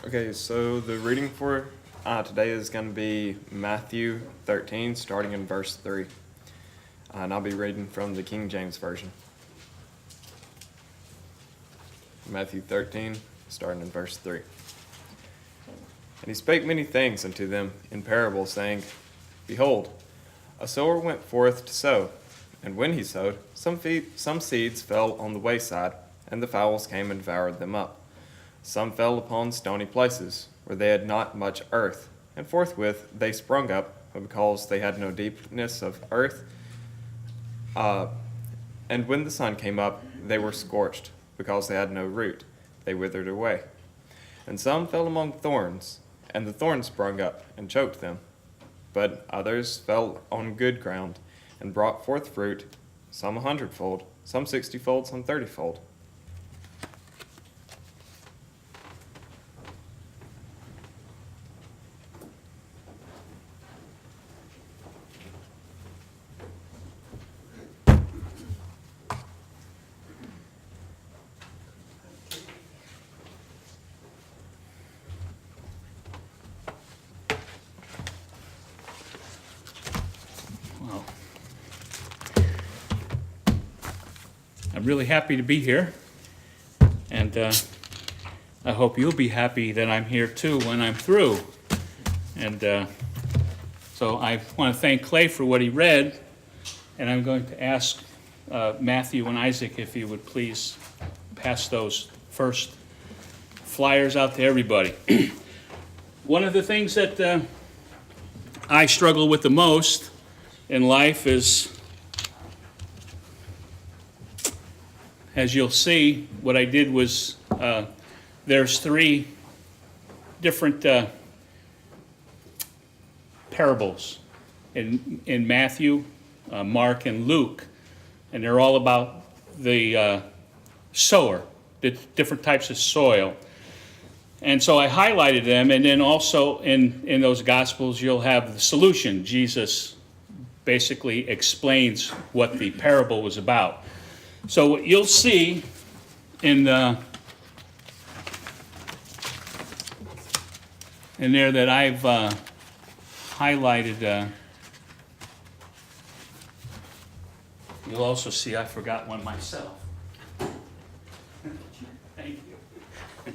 Okay, so the reading for today is going to be Matthew 13, starting in verse 3. And I'll be reading from the King James Version. Matthew 13, starting in verse 3. And he spake many things unto them in parables, saying, Behold, a sower went forth to sow. And when he sowed, some seeds fell on the wayside, and the fowls came and devoured them up. Some fell upon stony places, where they had not much earth, and forthwith they sprung up, but because they had no deepness of earth. And when the sun came up, they were scorched, because they had no root. They withered away. And some fell among thorns, and the thorns sprung up and choked them. But others fell on good ground, and brought forth fruit, some 100-fold, some 60-fold, some 30-fold. I'm really happy to be here, and I hope you'll be happy that I'm here too when I'm through. And so I want to thank Clay for what he read, and I'm going to ask Matthew and Isaac if you would please pass those first flyers out to everybody. One of the things that I struggle with the most in life is, as you'll see, what I did was, there's three different parables in Matthew, Mark, and Luke, and they're all about the sower, the different types of soil. And so I highlighted them, and then also in those Gospels you'll have the solution. Jesus basically explains what the parable was about. So what you'll see in there that I've highlighted, you'll also see I forgot one myself. Thank you.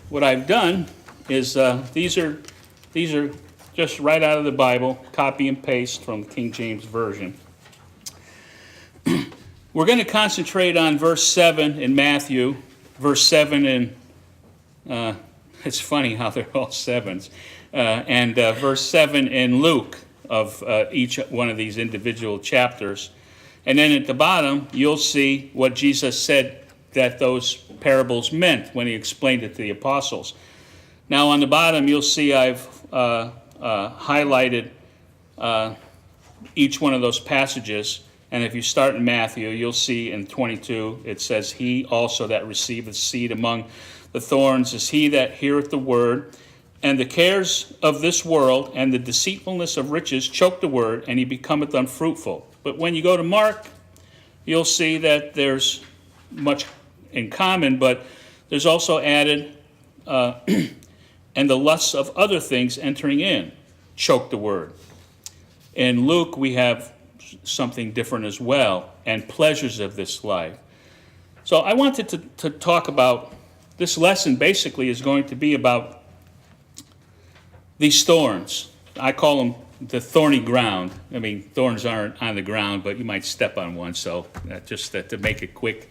What I've done is these are just right out of the Bible, copy and paste from the King James Version. We're going to concentrate on verse 7 in Matthew, verse 7 in, it's funny how they're all sevens, and verse 7 in Luke of each one of these individual chapters. And then at the bottom, you'll see what Jesus said that those parables meant when he explained it to the apostles. Now on the bottom, you'll see I've highlighted each one of those passages. And if you start in Matthew, you'll see in 22, it says, He also that receiveth seed among the thorns is he that heareth the word, and the cares of this world and the deceitfulness of riches choke the word, and he becometh unfruitful. But when you go to Mark, you'll see that there's much in common, but there's also added, and the lusts of other things entering in choke the word. In Luke, we have something different as well, and pleasures of this life. So I wanted to talk about, this lesson basically is going to be about these thorns. I call them the thorny ground. I mean, thorns aren't on the ground, but you might step on one, so just to make it quick,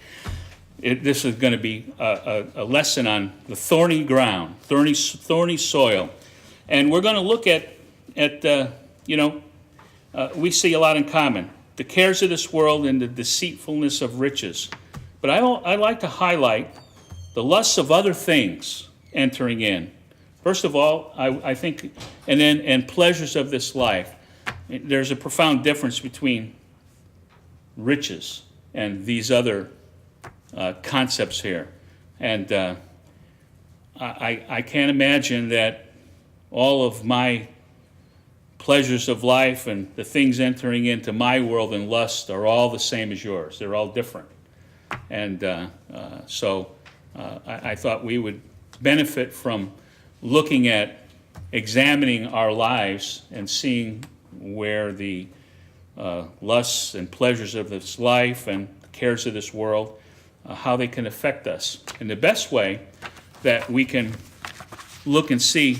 this is going to be a lesson on the thorny ground, thorny soil. And we're going to look at we see a lot in common. The cares of this world and the deceitfulness of riches. But I like to highlight the lusts of other things entering in. First of all, I think, and pleasures of this life. There's a profound difference between riches and these other concepts here. And I can't imagine that all of my pleasures of life and the things entering into my world and lust are all the same as yours. They're all different. And so I thought we would benefit from looking at, examining our lives and seeing where the lusts and pleasures of this life and cares of this world, how they can affect us. And the best way that we can look and see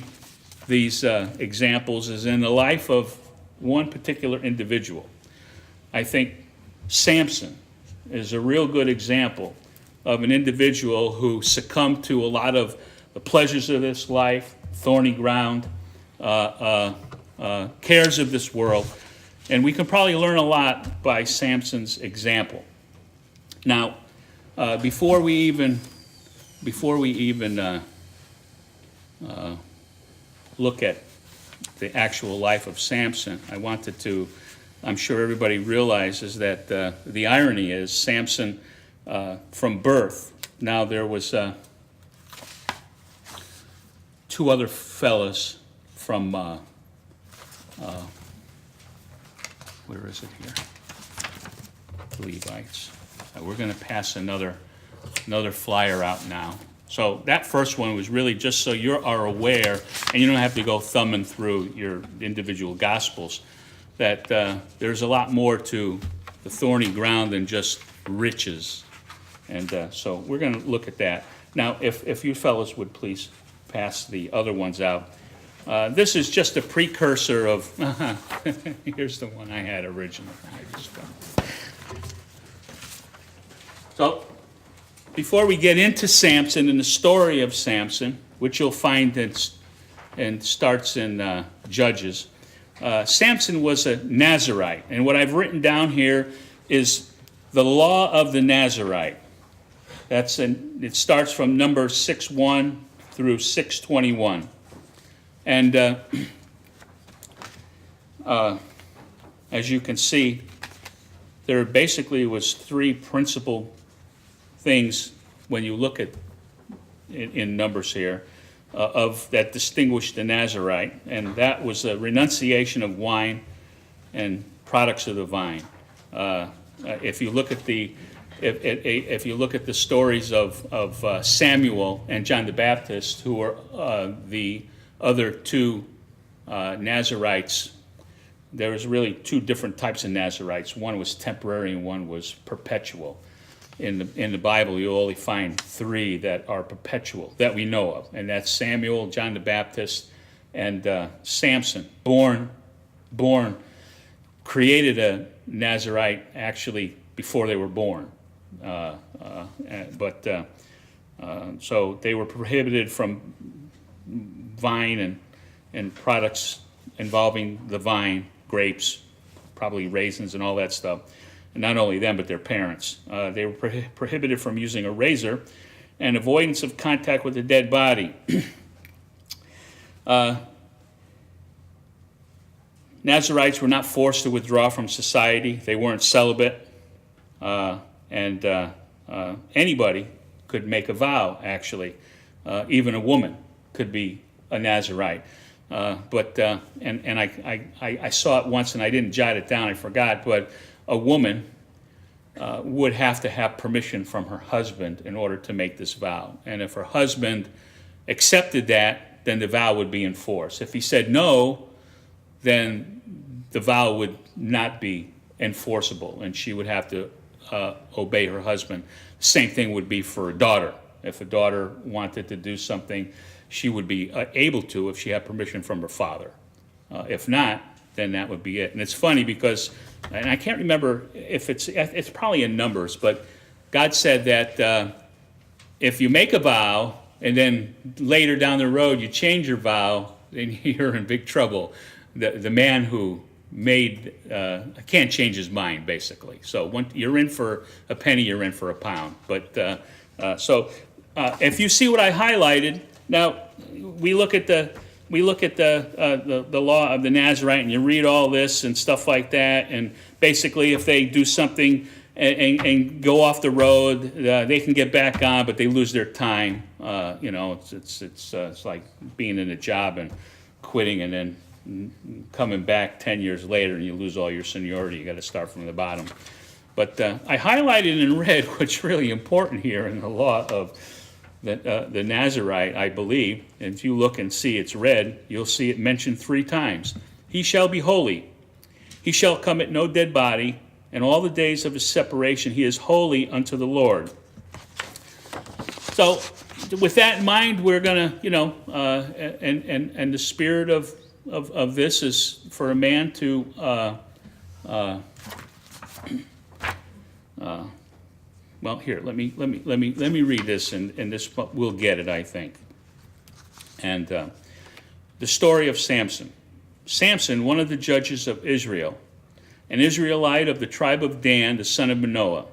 these examples is in the life of one particular individual. I think Samson is a real good example of an individual who succumbed to a lot of the pleasures of this life, thorny ground, cares of this world, and we can probably learn a lot by Samson's example. Now, before we even look at the actual life of Samson, I wanted to, I'm sure everybody realizes that the irony is Samson, from birth, now there was two other fellas from, where is it here? Levites. We're going to pass another flyer out now. So that first one was really just so you are aware, and you don't have to go thumbing through your individual gospels, that there's a lot more to the thorny ground than just riches. And so we're going to look at that. Now, if you fellows would please pass the other ones out. This is just a precursor of, here's the one I had originally. So, before we get into Samson and the story of Samson, which you'll find and starts in Judges, Samson was a Nazirite. And what I've written down here is the law of the Nazirite. It starts from number 6:1 through 6:21. And as you can see, there basically was three principal things when you look at in Numbers here of that distinguished the Nazirite, and that was a renunciation of wine and products of the vine. If you look at the stories of Samuel and John the Baptist, who were the other two Nazirites, there was really two different types of Nazirites. One was temporary and one was perpetual. In the Bible, you only find three that are perpetual that we know of, and that's Samuel, John the Baptist, and Samson. Born, created a Nazirite actually before they were born, so they were prohibited from vine and products involving the vine, grapes, probably raisins and all that stuff. And not only them, but their parents. They were prohibited from using a razor and avoidance of contact with a dead body. Nazirites were not forced to withdraw from society. They weren't celibate. And anybody could make a vow, actually. Even a woman could be a Nazirite. I saw it once and I didn't jot it down, I forgot, but a woman would have to have permission from her husband in order to make this vow. And if her husband accepted that, then the vow would be enforced. If he said no, then the vow would not be enforceable and she would have to obey her husband. Same thing would be for a daughter. If a daughter wanted to do something, she would be able to if she had permission from her father. If not, then that would be it. And it's funny because, and I can't remember if it's probably in Numbers, but God said that if you make a vow and then later down the road you change your vow, then you're in big trouble. The man who made can't change his mind, basically. So when you're in for a penny, you're in for a pound. But if you see what I highlighted, now we look at the law of the Nazirite, and you read all this and stuff like that, and basically if they do something and go off the road, they can get back on, but they lose their time. It's like being in a job and quitting and then coming back 10 years later and you lose all your seniority. You got to start from the bottom. But I highlighted in red what's really important here in the law of the Nazarite, I believe, and if you look and see it's red, you'll see it mentioned 3 times. He shall be holy. He shall commit no dead body, and all the days of his separation he is holy unto the Lord. So, with that in mind, we're going to, and the spirit of this is for a man to, well, here, let me read this, and this we'll get it, I think. And the story of Samson. Samson, one of the judges of Israel, an Israelite of the tribe of Dan, the son of Manoah.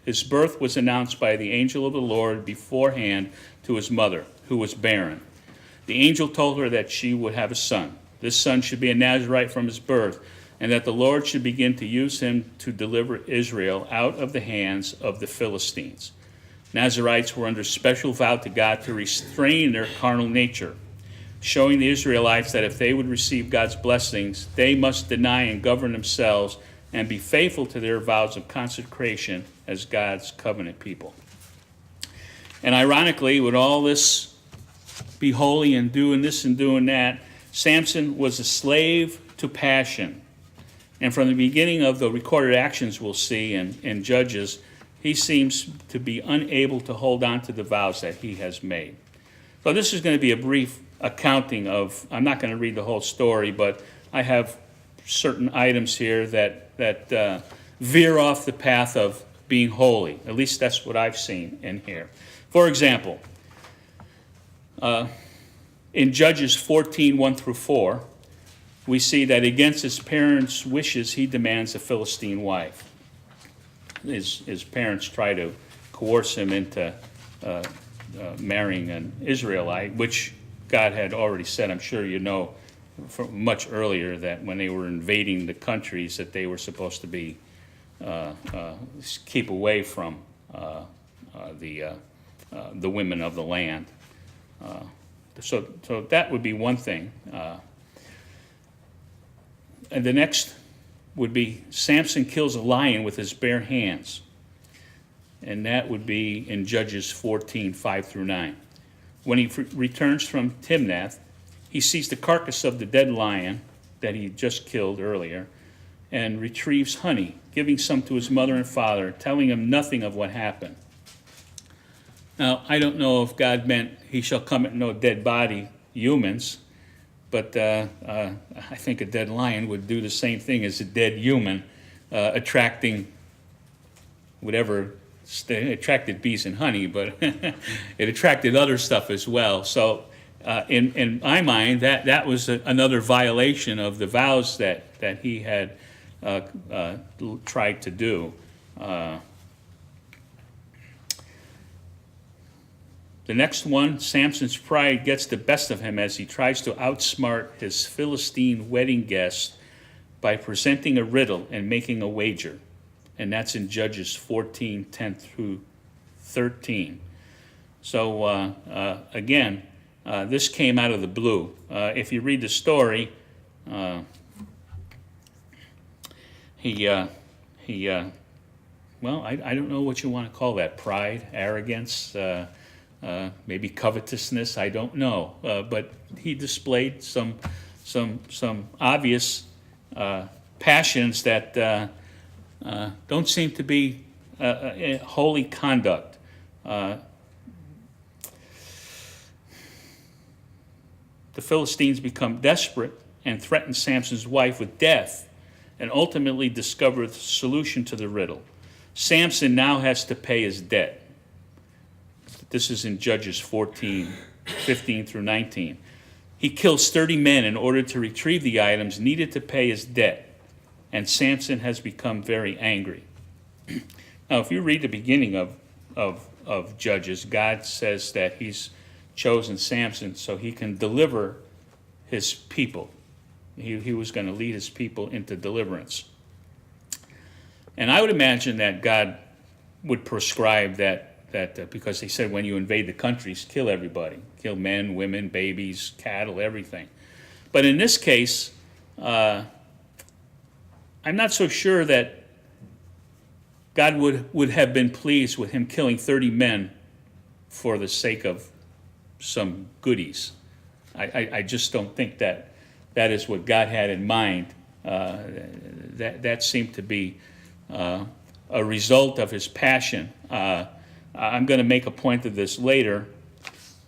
His birth was announced by the angel of the Lord beforehand to his mother, who was barren. The angel told her that she would have a son. This son should be a Nazarite from his birth, and that the Lord should begin to use him to deliver Israel out of the hands of the Philistines. Nazarites were under special vow to God to restrain their carnal nature, showing the Israelites that if they would receive God's blessings, they must deny and govern themselves and be faithful to their vows of consecration as God's covenant people. And ironically, with all this be holy and doing this and doing that, Samson was a slave to passion. And from the beginning of the recorded actions we'll see in Judges, he seems to be unable to hold on to the vows that he has made. So this is going to be a brief accounting of, I'm not going to read the whole story, but I have certain items here that veer off the path of being holy. At least that's what I've seen in here. For example, in Judges 14, 1 through 4, we see that against his parents' wishes, he demands a Philistine wife. His parents try to coerce him into marrying an Israelite, which God had already said, I'm sure you know, much earlier, that when they were invading the countries that they were supposed to be keep away from the women of the land. So that would be one thing. And the next would be Samson kills a lion with his bare hands. And that would be in Judges 14, 5 through 9. When he returns from Timnath, he sees the carcass of the dead lion that he just killed earlier and retrieves honey, giving some to his mother and father, telling him nothing of what happened. Now, I don't know if God meant he shall come at no dead body, humans, but I think a dead lion would do the same thing as a dead human, attracting whatever. It attracted bees and honey, but it attracted other stuff as well. So in my mind, that was another violation of the vows that he had tried to do. The next one, Samson's pride gets the best of him as he tries to outsmart his Philistine wedding guest by presenting a riddle and making a wager. And that's in Judges 14, 10 through 13. So again, this came out of the blue. If you read the story, well, I don't know what you want to call that, pride, arrogance, maybe covetousness, I don't know. But he displayed some obvious passions that don't seem to be holy conduct. The Philistines become desperate and threaten Samson's wife with death and ultimately discover the solution to the riddle. Samson now has to pay his debt. This is in Judges 14, 15 through 19. He kills 30 men in order to retrieve the items needed to pay his debt, and Samson has become very angry. Now, if you read the beginning of Judges, God says that he's chosen Samson so he can deliver his people. He was going to lead his people into deliverance. And I would imagine that God would prescribe that because he said when you invade the countries, kill everybody. Kill men, women, babies, cattle, everything. But in this case, I'm not so sure that God would have been pleased with him killing 30 men for the sake of some goodies. I just don't think that is what God had in mind. That seemed to be a result of his passion. I'm going to make a point of this later,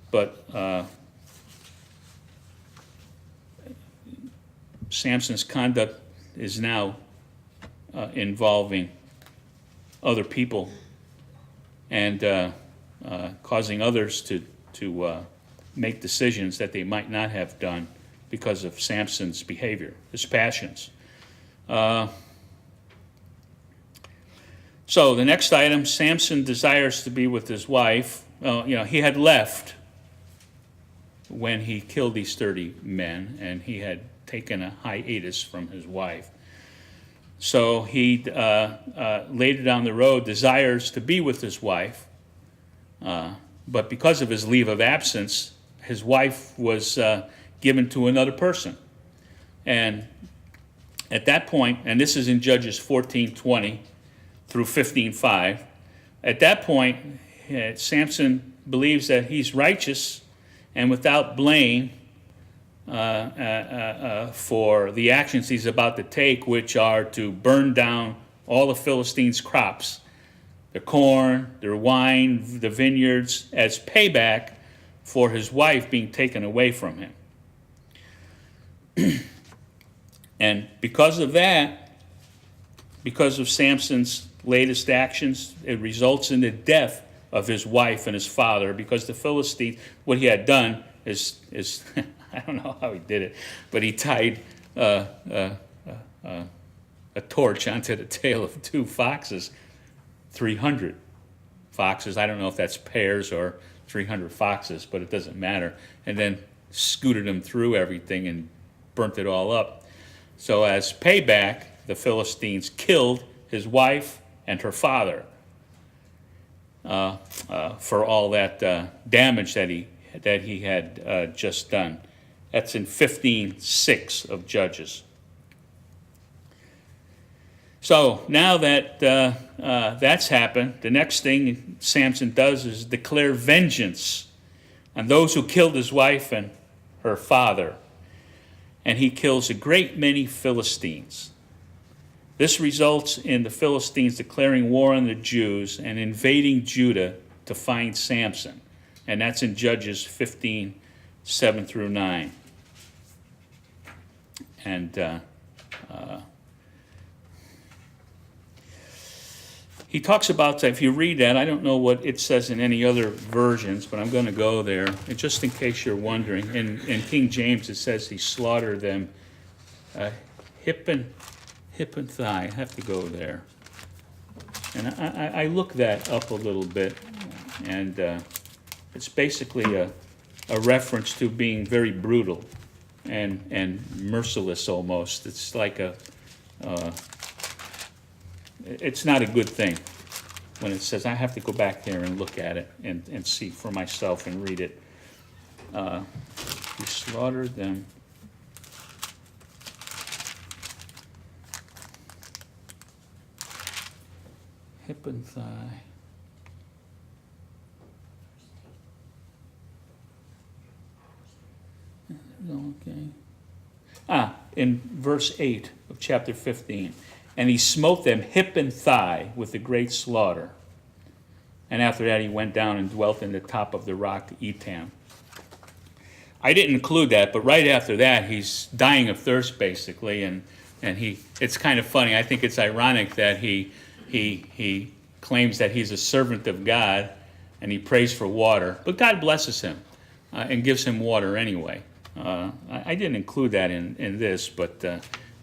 but Samson's conduct is now involving other people and causing others to make decisions that they might not have done because of Samson's behavior, his passions. So the next item, Samson desires to be with his wife. He had left when he killed these 30 men, and he had taken a hiatus from his wife. So he, later down the road, desires to be with his wife, but because of his leave of absence, his wife was given to another person. And at that point, and this is in Judges 14:20 through 15:5, at that point, Samson believes that he's righteous and without blame for the actions he's about to take, which are to burn down all the Philistines' crops, their corn, their wine, the vineyards, as payback for his wife being taken away from him. And because of that, because of Samson's latest actions, it results in the death of his wife and his father, because the Philistine, what he had done is I don't know how he did it, but he tied a torch onto the tail of 2 foxes, 300 foxes. I don't know if that's pairs or 300 foxes, but it doesn't matter. And then scooted them through everything and burnt it all up. So as payback, the Philistines killed his wife and her father for all that damage that he had just done. That's in 15:6 of Judges. So now that that's happened, the next thing Samson does is declare vengeance on those who killed his wife and her father. And he kills a great many Philistines. This results in the Philistines declaring war on the Jews and invading Judah to find Samson. And that's in Judges 15:7 through 9. And he talks about, if you read that, I don't know what it says in any other versions, but I'm going to go there. And just in case you're wondering, in King James it says he slaughtered them hip and thigh. I have to go there. And I looked that up a little bit, and it's basically a reference to being very brutal and merciless almost. It's like it's not a good thing when it says, I have to go back there and look at it and see for myself and read it. He slaughtered them. Hip and thigh. Okay. In verse 8 of chapter 15. And he smote them hip and thigh with a great slaughter. And after that he went down and dwelt in the top of the rock Etam. I didn't include that, but right after that he's dying of thirst basically, and it's kind of funny. I think it's ironic that he claims that he's a servant of God and he prays for water, but God blesses him and gives him water anyway. I didn't include that in this, but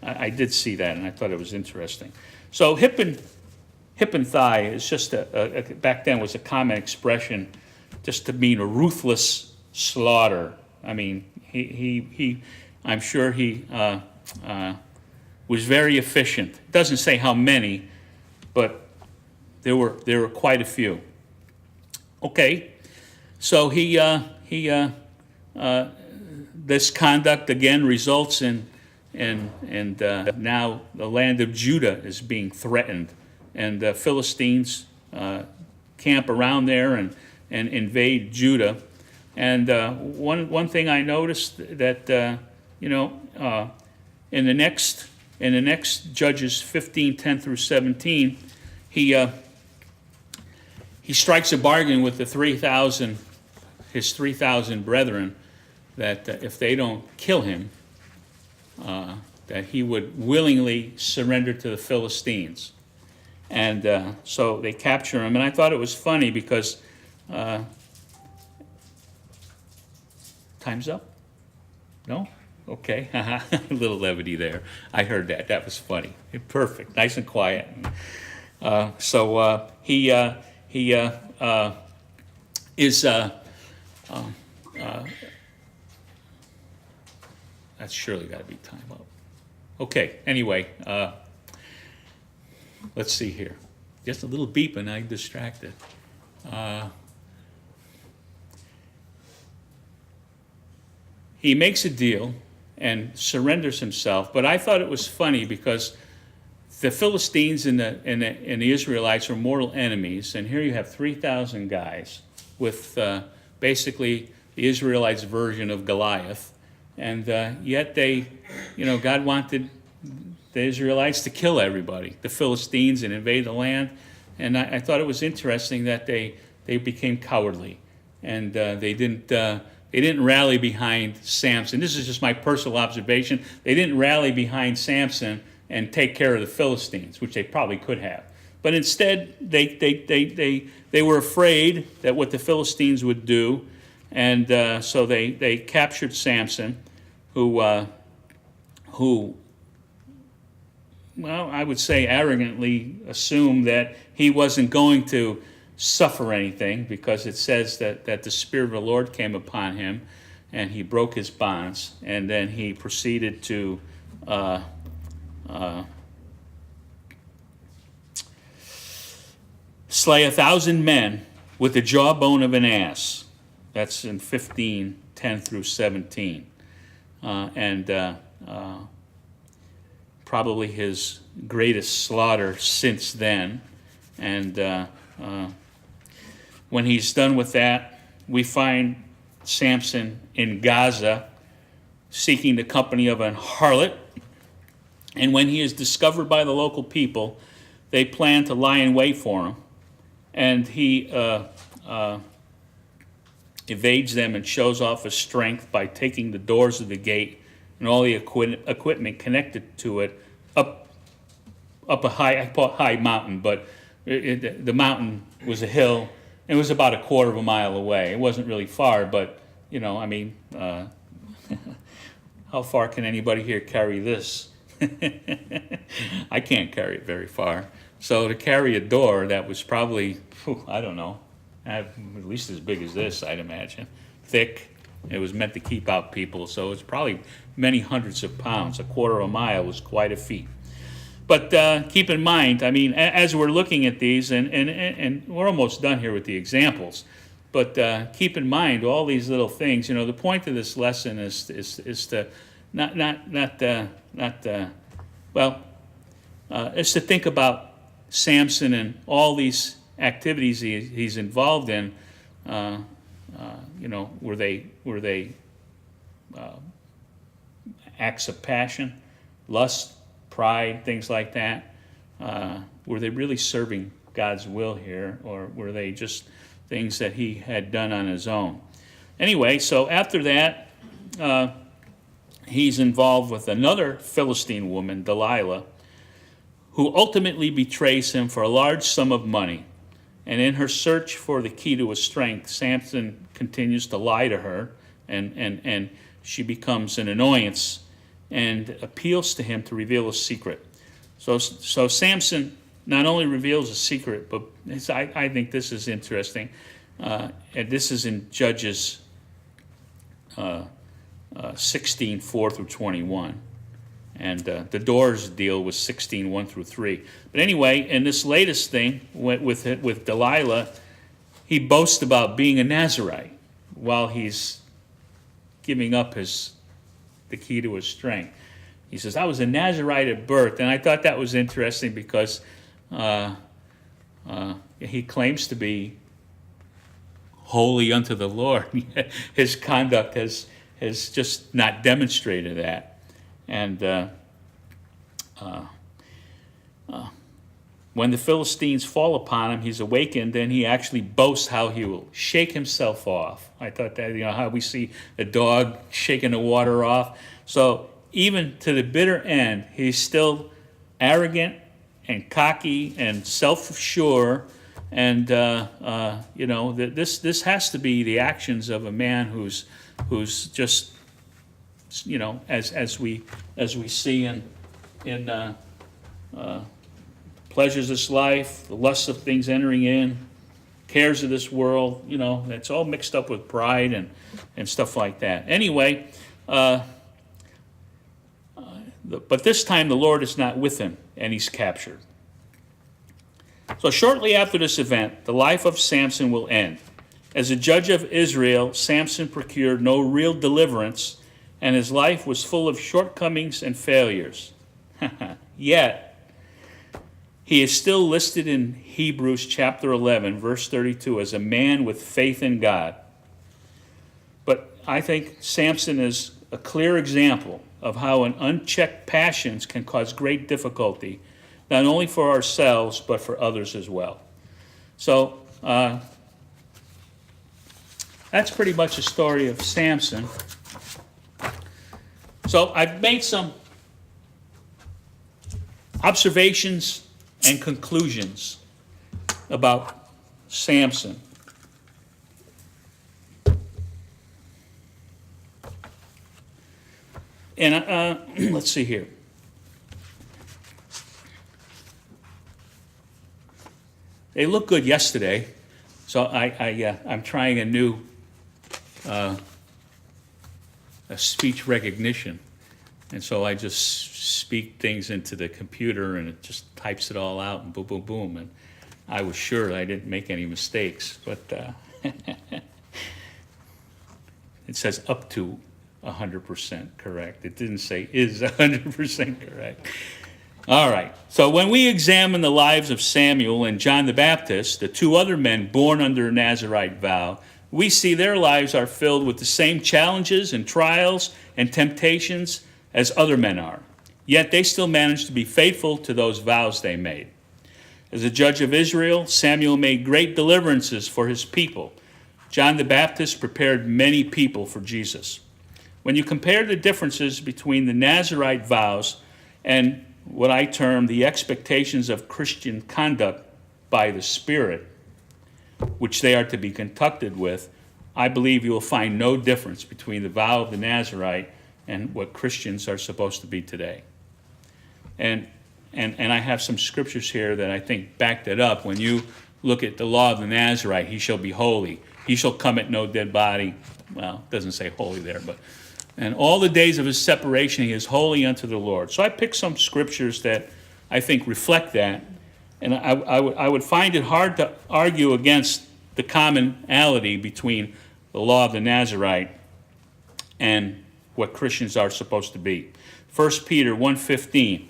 I did see that, and I thought it was interesting. So hip and thigh is just back then was a common expression, just to mean a ruthless slaughter. I mean, he I'm sure he was very efficient. It doesn't say how many, but there were quite a few. Okay, so this conduct again results in now the land of Judah is being threatened, and the Philistines camp around there, and and invade Judah. And one thing I noticed that in the next Judges 15:10 through 17, he strikes a bargain with his 3,000 brethren, that if they don't kill him, that he would willingly surrender to the Philistines. And so they capture him. And I thought it was funny because time's up? No? Okay. A little levity there. I heard that. That was funny. Perfect. Nice and quiet. So he is... that's surely got to be time up. Okay, anyway, let's see here. Just a little beep and I'm distracted. He makes a deal and surrenders himself, but I thought it was funny because the Philistines and the Israelites are mortal enemies, and here you have 3,000 guys with basically the Israelites' version of Goliath, and yet God wanted the Israelites to kill everybody, the Philistines, and invade the land. And I thought it was interesting that they became cowardly, and they didn't rally behind Samson. This is just my personal observation. They didn't rally behind Samson and take care of the Philistines, which they probably could have. But instead, they were afraid that what the Philistines would do, and so they captured Samson, who, well, I would say arrogantly assumed that he wasn't going to suffer anything, because it says that the Spirit of the Lord came upon him, and he broke his bonds, and then he proceeded to slay 1,000 men with the jawbone of an ass. That's in 15:10 through 17. Probably his greatest slaughter since then. And when he's done with that, we find Samson in Gaza seeking the company of an harlot. And when he is discovered by the local people, they plan to lie in wait for him. And he evades them and shows off his strength by taking the doors of the gate and all the equipment connected to it up a high, I call it high mountain, but the mountain was a hill. It was about a quarter of a mile away. It wasn't really far, but, how far can anybody here carry this? I can't carry it very far. So to carry a door that was probably, I don't know, at least as big as this, I'd imagine, thick. It was meant to keep out people, so it's probably many hundreds of pounds. A quarter of a mile was quite a feat. But keep in mind, as we're looking at these, and we're almost done here with the examples, but keep in mind all these little things. The point of this lesson is to is to think about Samson and all these activities he's involved in. Were they acts of passion, lust, pride, things like that? Were they really serving God's will here, or were they just things that he had done on his own? Anyway, so after that, he's involved with another Philistine woman, Delilah, who ultimately betrays him for a large sum of money. And in her search for the key to his strength, Samson continues to lie to her, and she becomes an annoyance and appeals to him to reveal a secret. So Samson not only reveals a secret, but I think this is interesting. And this is in Judges 16:4 through 21. And the doors deal with 16:1 through 3. But anyway, in this latest thing with Delilah, he boasts about being a Nazirite while he's giving up the key to his strength. He says, I was a Nazirite at birth. And I thought that was interesting because he claims to be holy unto the Lord. His conduct has just not demonstrated that. And when the Philistines fall upon him, he's awakened, and he actually boasts how he will shake himself off. I thought that, how we see a dog shaking the water off. So even to the bitter end, he's still arrogant and cocky and self-sure. And, this has to be the actions of a man who's just, as we see in pleasures of this life, the lusts of things entering in, cares of this world, that's all mixed up with pride and stuff like that. Anyway, but this time the Lord is not with him, and he's captured. So shortly after this event, the life of Samson will end. As a judge of Israel, Samson procured no real deliverance, and his life was full of shortcomings and failures. Yet, he is still listed in Hebrews chapter 11, verse 32, as a man with faith in God. But I think Samson is a clear example of how an unchecked passions can cause great difficulty, not only for ourselves, but for others as well. So that's pretty much the story of Samson. So I've made some observations and conclusions about Samson. And let's see here. They looked good yesterday, so I'm trying a new a speech recognition. And so I just speak things into the computer, and it just types it all out, and boom, boom, boom. And I was sure I didn't make any mistakes, but it says up to 100% correct. It didn't say is 100% correct. All right. So when we examine the lives of Samuel and John the Baptist, the two other men born under a Nazirite vow, we see their lives are filled with the same challenges and trials and temptations as other men are. Yet they still managed to be faithful to those vows they made. As a judge of Israel, Samuel made great deliverances for his people. John the Baptist prepared many people for Jesus. When you compare the differences between the Nazirite vows and what I term the expectations of Christian conduct by the Spirit, which they are to be conducted with, I believe you will find no difference between the vow of the Nazirite and what Christians are supposed to be today. And I have some scriptures here that I think back that up. When you look at the law of the Nazirite, he shall be holy. He shall come at no dead body. Well, it doesn't say holy there, but and all the days of his separation he is holy unto the Lord. So I picked some scriptures that I think reflect that. And I would find it hard to argue against the commonality between the law of the Nazirite and what Christians are supposed to be. 1 Peter 1:15.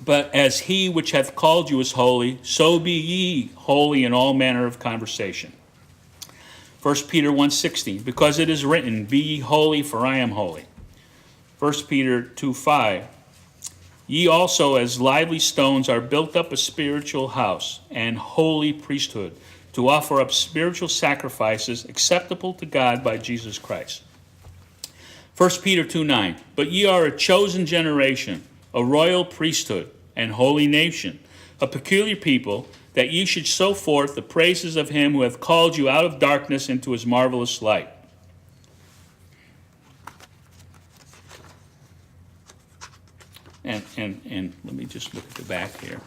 But as he which hath called you is holy, so be ye holy in all manner of conversation. 1 Peter 1:16. Because it is written, be ye holy, for I am holy. 1 Peter 2:5. Ye also as lively stones are built up a spiritual house and holy priesthood, to offer up spiritual sacrifices acceptable to God by Jesus Christ. 1 Peter 2:9. But ye are a chosen generation, a royal priesthood, and holy nation, a peculiar people, that ye should show forth the praises of him who hath called you out of darkness into his marvelous light. And let me just look at the back here.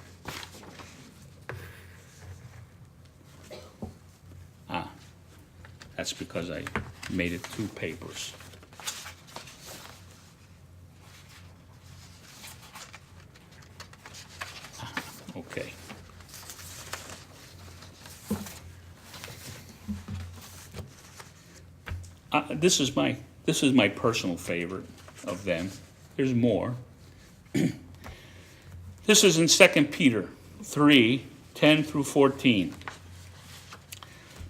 That's because I made it 2 papers. Okay. This is my personal favorite of them. There's more. This is in 2 Peter 3:10 through 14.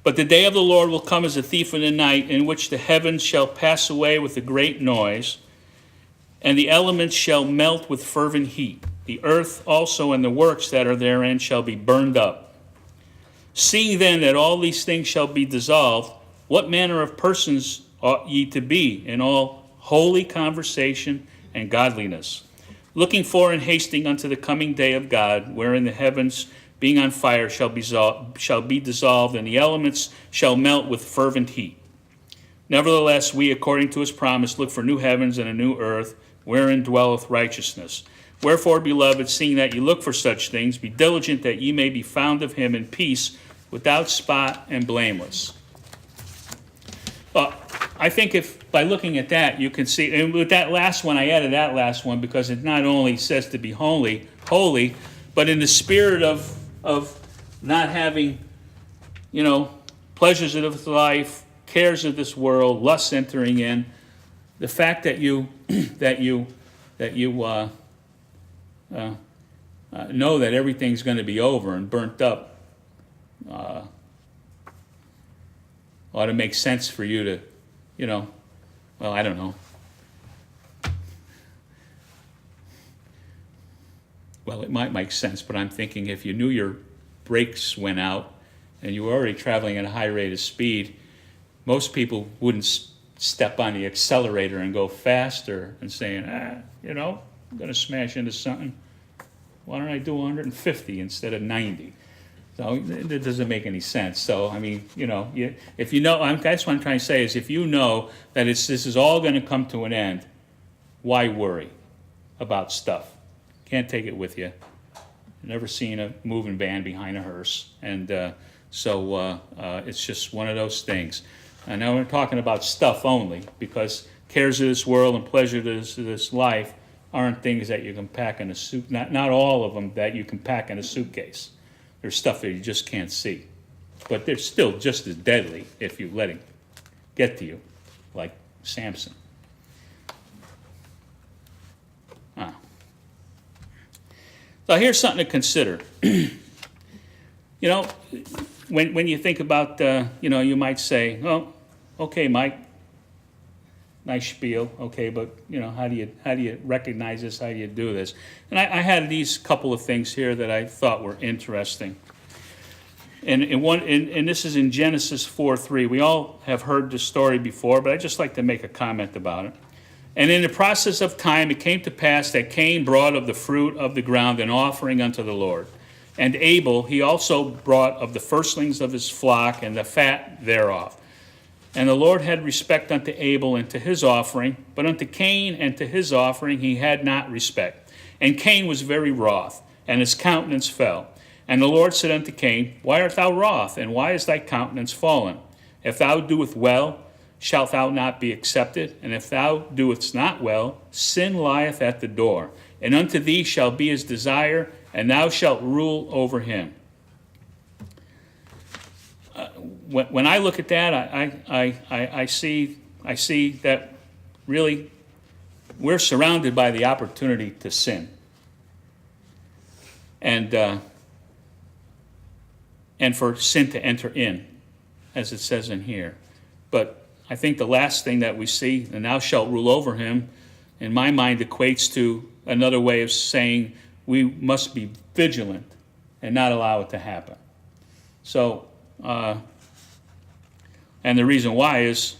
But the day of the Lord will come as a thief in the night, in which the heavens shall pass away with a great noise, and the elements shall melt with fervent heat. The earth also and the works that are therein shall be burned up. Seeing then that all these things shall be dissolved, what manner of persons ought ye to be in all holy conversation and godliness, looking for and hasting unto the coming day of God, wherein the heavens being on fire shall be dissolved, and the elements shall melt with fervent heat. Nevertheless, we, according to his promise, look for new heavens and a new earth, wherein dwelleth righteousness. Wherefore, beloved, seeing that ye look for such things, be diligent that ye may be found of him in peace, without spot and blameless. Well, I think if by looking at that, you can see, and with that last one, I added that last one because it not only says to be holy, but in the spirit of not having, pleasures of this life, cares of this world, lusts entering in, the fact that you know that everything's going to be over and burnt up ought to make sense for you to, well, I don't know. Well, it might make sense, but I'm thinking if you knew your brakes went out and you were already traveling at a high rate of speed, most people wouldn't step on the accelerator and go faster and saying, I'm going to smash into something. Why don't I do 150 instead of 90? So it doesn't make any sense. So, I mean, if you know, that's what I'm trying to say is if you know that this is all going to come to an end, why worry about stuff? Can't take it with you. Never seen a moving van behind a hearse. And so it's just one of those things. And now we're talking about stuff only because cares of this world and pleasures of this life aren't things that you can pack in a suit. Not all of them that you can pack in a suitcase. There's stuff that you just can't see. But they're still just as deadly if you let it get to you, like Samson. So here's something to consider. When you think about, you might say, oh, okay, Mike, nice spiel, okay, but how do you recognize this? How do you do this? And I had these couple of things here that I thought were interesting. And this is in Genesis 4:3. We all have heard this story before, but I'd just like to make a comment about it. And in the process of time, it came to pass that Cain brought of the fruit of the ground an offering unto the Lord. And Abel, he also brought of the firstlings of his flock and the fat thereof. And the Lord had respect unto Abel and to his offering, but unto Cain and to his offering he had not respect. And Cain was very wroth, and his countenance fell. And the Lord said unto Cain, Why art thou wroth, and why is thy countenance fallen? If thou doest well, shalt thou not be accepted? And if thou doest not well, sin lieth at the door. And unto thee shall be his desire, and thou shalt rule over him. When I look at that, I see that really we're surrounded by the opportunity to sin, and for sin to enter in, as it says in here. But I think the last thing that we see, and thou shalt rule over him, in my mind equates to another way of saying we must be vigilant and not allow it to happen. So, and the reason why is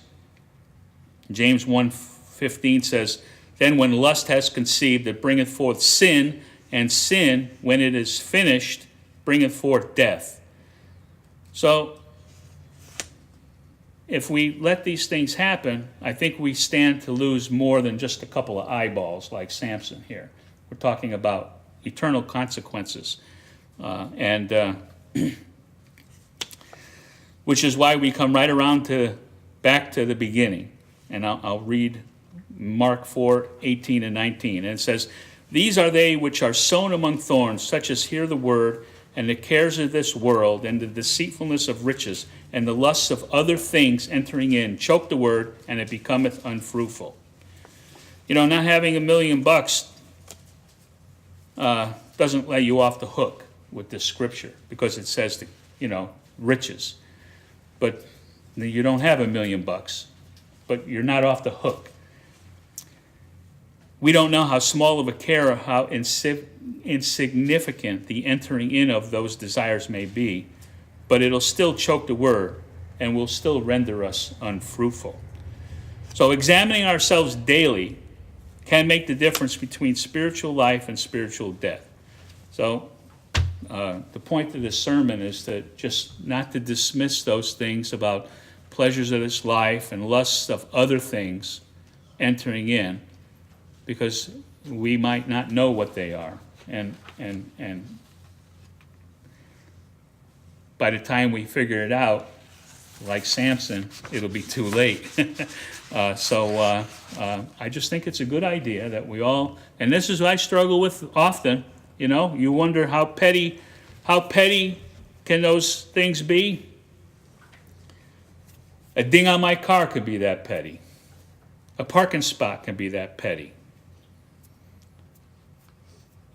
James 1:15 says, Then when lust has conceived, it bringeth forth sin, and sin, when it is finished, bringeth forth death. So, if we let these things happen, I think we stand to lose more than just a couple of eyeballs like Samson here. We're talking about eternal consequences. Which is why we come right around back to the beginning. And I'll read Mark 4:18 and 19. And it says, These are they which are sown among thorns, such as hear the word, and the cares of this world, and the deceitfulness of riches, and the lusts of other things entering in, choke the word, and it becometh unfruitful. Not having $1 million doesn't let you off the hook with this scripture, because it says, riches. but you don't have $1 million, but you're not off the hook. We don't know how small of a care or how insignificant the entering in of those desires may be, but it'll still choke the word and will still render us unfruitful. So examining ourselves daily can make the difference between spiritual life and spiritual death. So the point of this sermon is to just not to dismiss those things about pleasures of this life and lusts of other things entering in, because we might not know what they are. And by the time we figure it out, like Samson, it'll be too late. So I just think it's a good idea that we all, and this is what I struggle with often, you know, you wonder how petty can those things be? A ding on my car could be that petty. A parking spot can be that petty.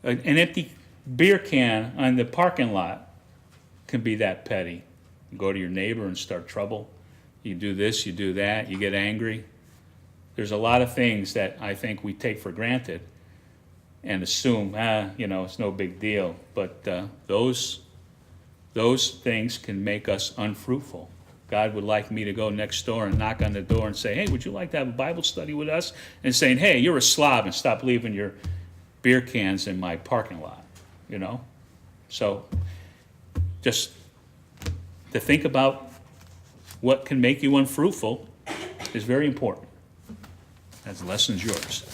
An empty beer can on the parking lot can be that petty. You go to your neighbor and start trouble. You do this, you do that, you get angry. There's a lot of things that I think we take for granted and assume, it's no big deal. But those things can make us unfruitful. God would like me to go next door and knock on the door and say, hey, would you like to have a Bible study with us? And saying, hey, you're a slob and stop leaving your beer cans in my parking lot, So just to think about what can make you unfruitful is very important. That lesson's yours.